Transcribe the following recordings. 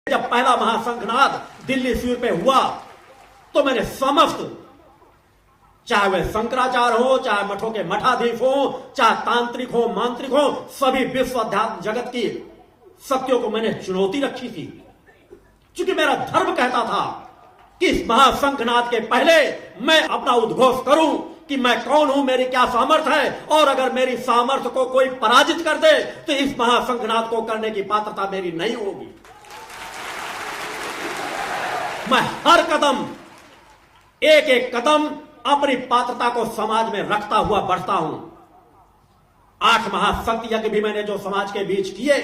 जब पहला महाशंखनाद दिल्ली सूर पे हुआ तो मैंने समस्त, चाहे वे शंकराचार्य हो, चाहे मठों के मठाधीश हो, चाहे तांत्रिक हो, मांत्रिक हो, सभी विश्व अध्यात्म जगत की शक्तियों को मैंने चुनौती रखी थी। क्योंकि मेरा धर्म कहता था कि इस महाशंखनाद के पहले मैं अपना उद्घोष करूं कि मैं कौन हूं, मेरी क्या सामर्थ्य है, और अगर मेरी सामर्थ्य को कोई पराजित कर दे तो इस महाशंखनाद को करने की पात्रता मेरी नहीं होगी। मैं हर कदम, एक एक कदम अपनी पात्रता को समाज में रखता हुआ बढ़ता हूं। 8 महाशक्ति यज्ञ भी मैंने जो समाज के बीच किए,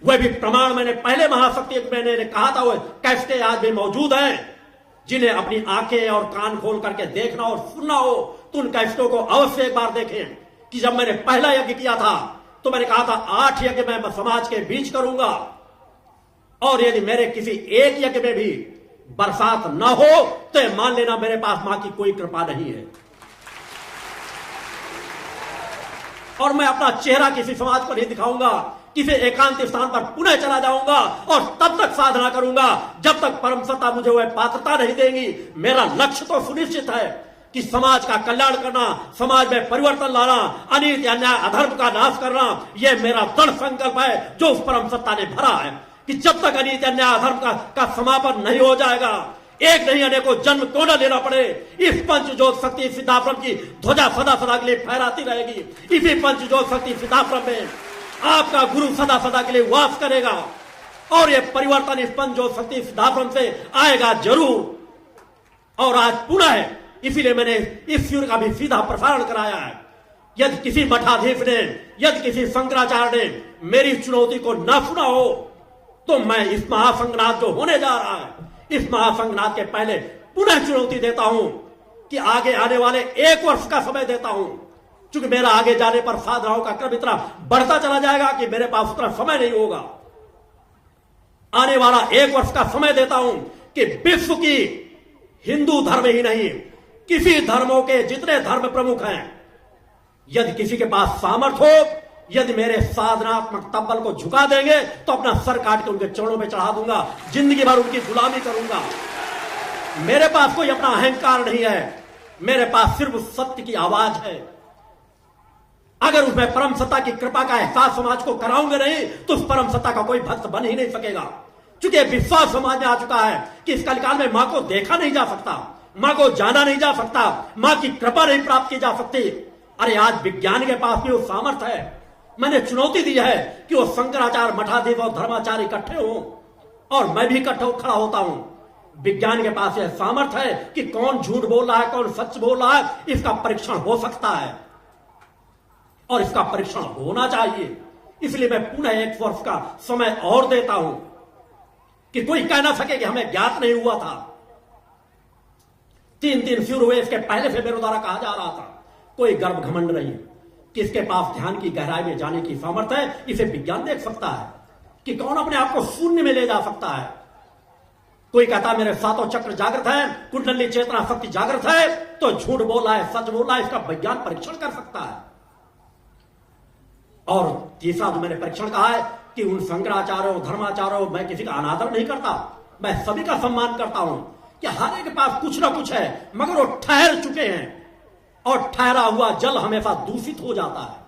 वह भी प्रमाण मैंने पहले महाशक्ति यज्ञ मैंने कहा था, वह कैसेटें आज भी मौजूद हैं। जिन्हें अपनी आंखें और कान खोल करके देखना और सुनना हो तो उन कैसेटों को अवश्य एक बार देखें कि जब मैंने पहला यज्ञ किया था तो मैंने कहा था 8 यज्ञ मैं समाज के बीच करूंगा, और यदि मेरे किसी एक यज्ञ में भी बरसात न हो तो मान लेना मेरे पास मां की कोई कृपा नहीं है। और मैं अपना चेहरा किसी समाज को नहीं दिखाऊंगा, किसी एकांत स्थान पर पुनः चला जाऊंगा और तब तक साधना करूंगा जब तक परम सत्ता मुझे वह पात्रता नहीं देंगी। मेरा लक्ष्य तो सुनिश्चित है कि समाज का कल्याण करना, समाज में परिवर्तन लाना, अनीति अन्याय अधर्म का नाश करना, यह मेरा दृढ़ संकल्प है जो उस परम सत्ता ने भरा है कि जब तक अनीति अन्याय अधर्म का समापन नहीं हो जाएगा, एक नहीं अनेकों जन्म क्यों न लेना पड़े, इस पंचज्योत शक्ति सिद्धाश्रम की ध्वजा सदा सदा के लिए फहराती रहेगी। इसी पंचज्योत शक्ति सिद्धाश्रम में आपका गुरु सदा सदा के लिए वास करेगा और यह परिवर्तन इस पंचज्योत शक्ति सिद्धाश्रम से आएगा जरूर। और आज पुनः है, इसीलिए मैंने इस शिविर का भी सीधा प्रसारण कराया है। यदि किसी मठाधीश ने, यदि किसी शंकराचार्य ने मेरी चुनौती को न सुना हो तो मैं इस महाशंखनाद जो होने जा रहा है, इस महाशंखनाद के पहले पुनः चुनौती देता हूं कि आगे आने वाले 1 वर्ष का समय देता हूं। क्योंकि मेरा आगे जाने पर साधनाओं का क्रम इतना बढ़ता चला जाएगा कि मेरे पास उतना समय नहीं होगा। आने वाला 1 वर्ष का समय देता हूं कि विश्व की हिंदू धर्म ही नहीं, किसी धर्मों के जितने धर्म प्रमुख हैं, यदि किसी के पास सामर्थ्य हो, यदि मेरे साधनात्मक तब्बल को झुका देंगे तो अपना सर काट के उनके चरणों में चढ़ा दूंगा, जिंदगी भर उनकी गुलामी करूंगा। मेरे पास कोई अपना अहंकार नहीं है, मेरे पास सिर्फ सत्य की आवाज है। अगर उसमें परम सत्ता की कृपा का एहसास समाज को कराऊंगे नहीं तो उस परम सत्ता का कोई भक्त बन ही नहीं सकेगा। क्योंकि विश्वास समाज में आ चुका है कि इस कलिकाल में मां को देखा नहीं जा सकता, मां को जाना नहीं जा सकता, मां की कृपा नहीं प्राप्त की जा सकती। अरे आज विज्ञान के पास भी वो सामर्थ्य है। मैंने चुनौती दी है कि वो शंकराचार्य, मठाधीश और धर्माचार्य इकट्ठे हों और मैं भी इकट्ठा खड़ा होता हूं। विज्ञान के पास यह सामर्थ्य है कि कौन झूठ बोल रहा है, कौन सच बोल रहा है, इसका परीक्षण हो सकता है और इसका परीक्षण होना चाहिए। इसलिए मैं पुनः 1 वर्ष का समय और देता हूं कि कोई कह ना सके कि हमें ज्ञात नहीं हुआ था। 3 शिविर हुए, इसके पहले से मेरे द्वारा कहा जा रहा था। कोई गर्व घमंड नहीं, किसके पास ध्यान की गहराई में जाने की सामर्थ्य है, इसे विज्ञान देख सकता है कि कौन अपने आप को शून्य में ले जा सकता है। कोई कहता मेरे 7 चक्र जागृत है, कुंडली चेतना शक्ति जागृत है, तो झूठ बोल रहा है, सच बोल रहा है, इसका विज्ञान परीक्षण कर सकता है। और तीसरा जो मैंने परीक्षण कहा है कि उन शंकराचार्यों, धर्माचार्यों, मैं किसी का अनादर नहीं करता, मैं सभी का सम्मान करता हूं कि हर एक के पास कुछ ना कुछ है, मगर वो ठहर चुके हैं और ठहरा हुआ जल हमेशा दूषित हो जाता है।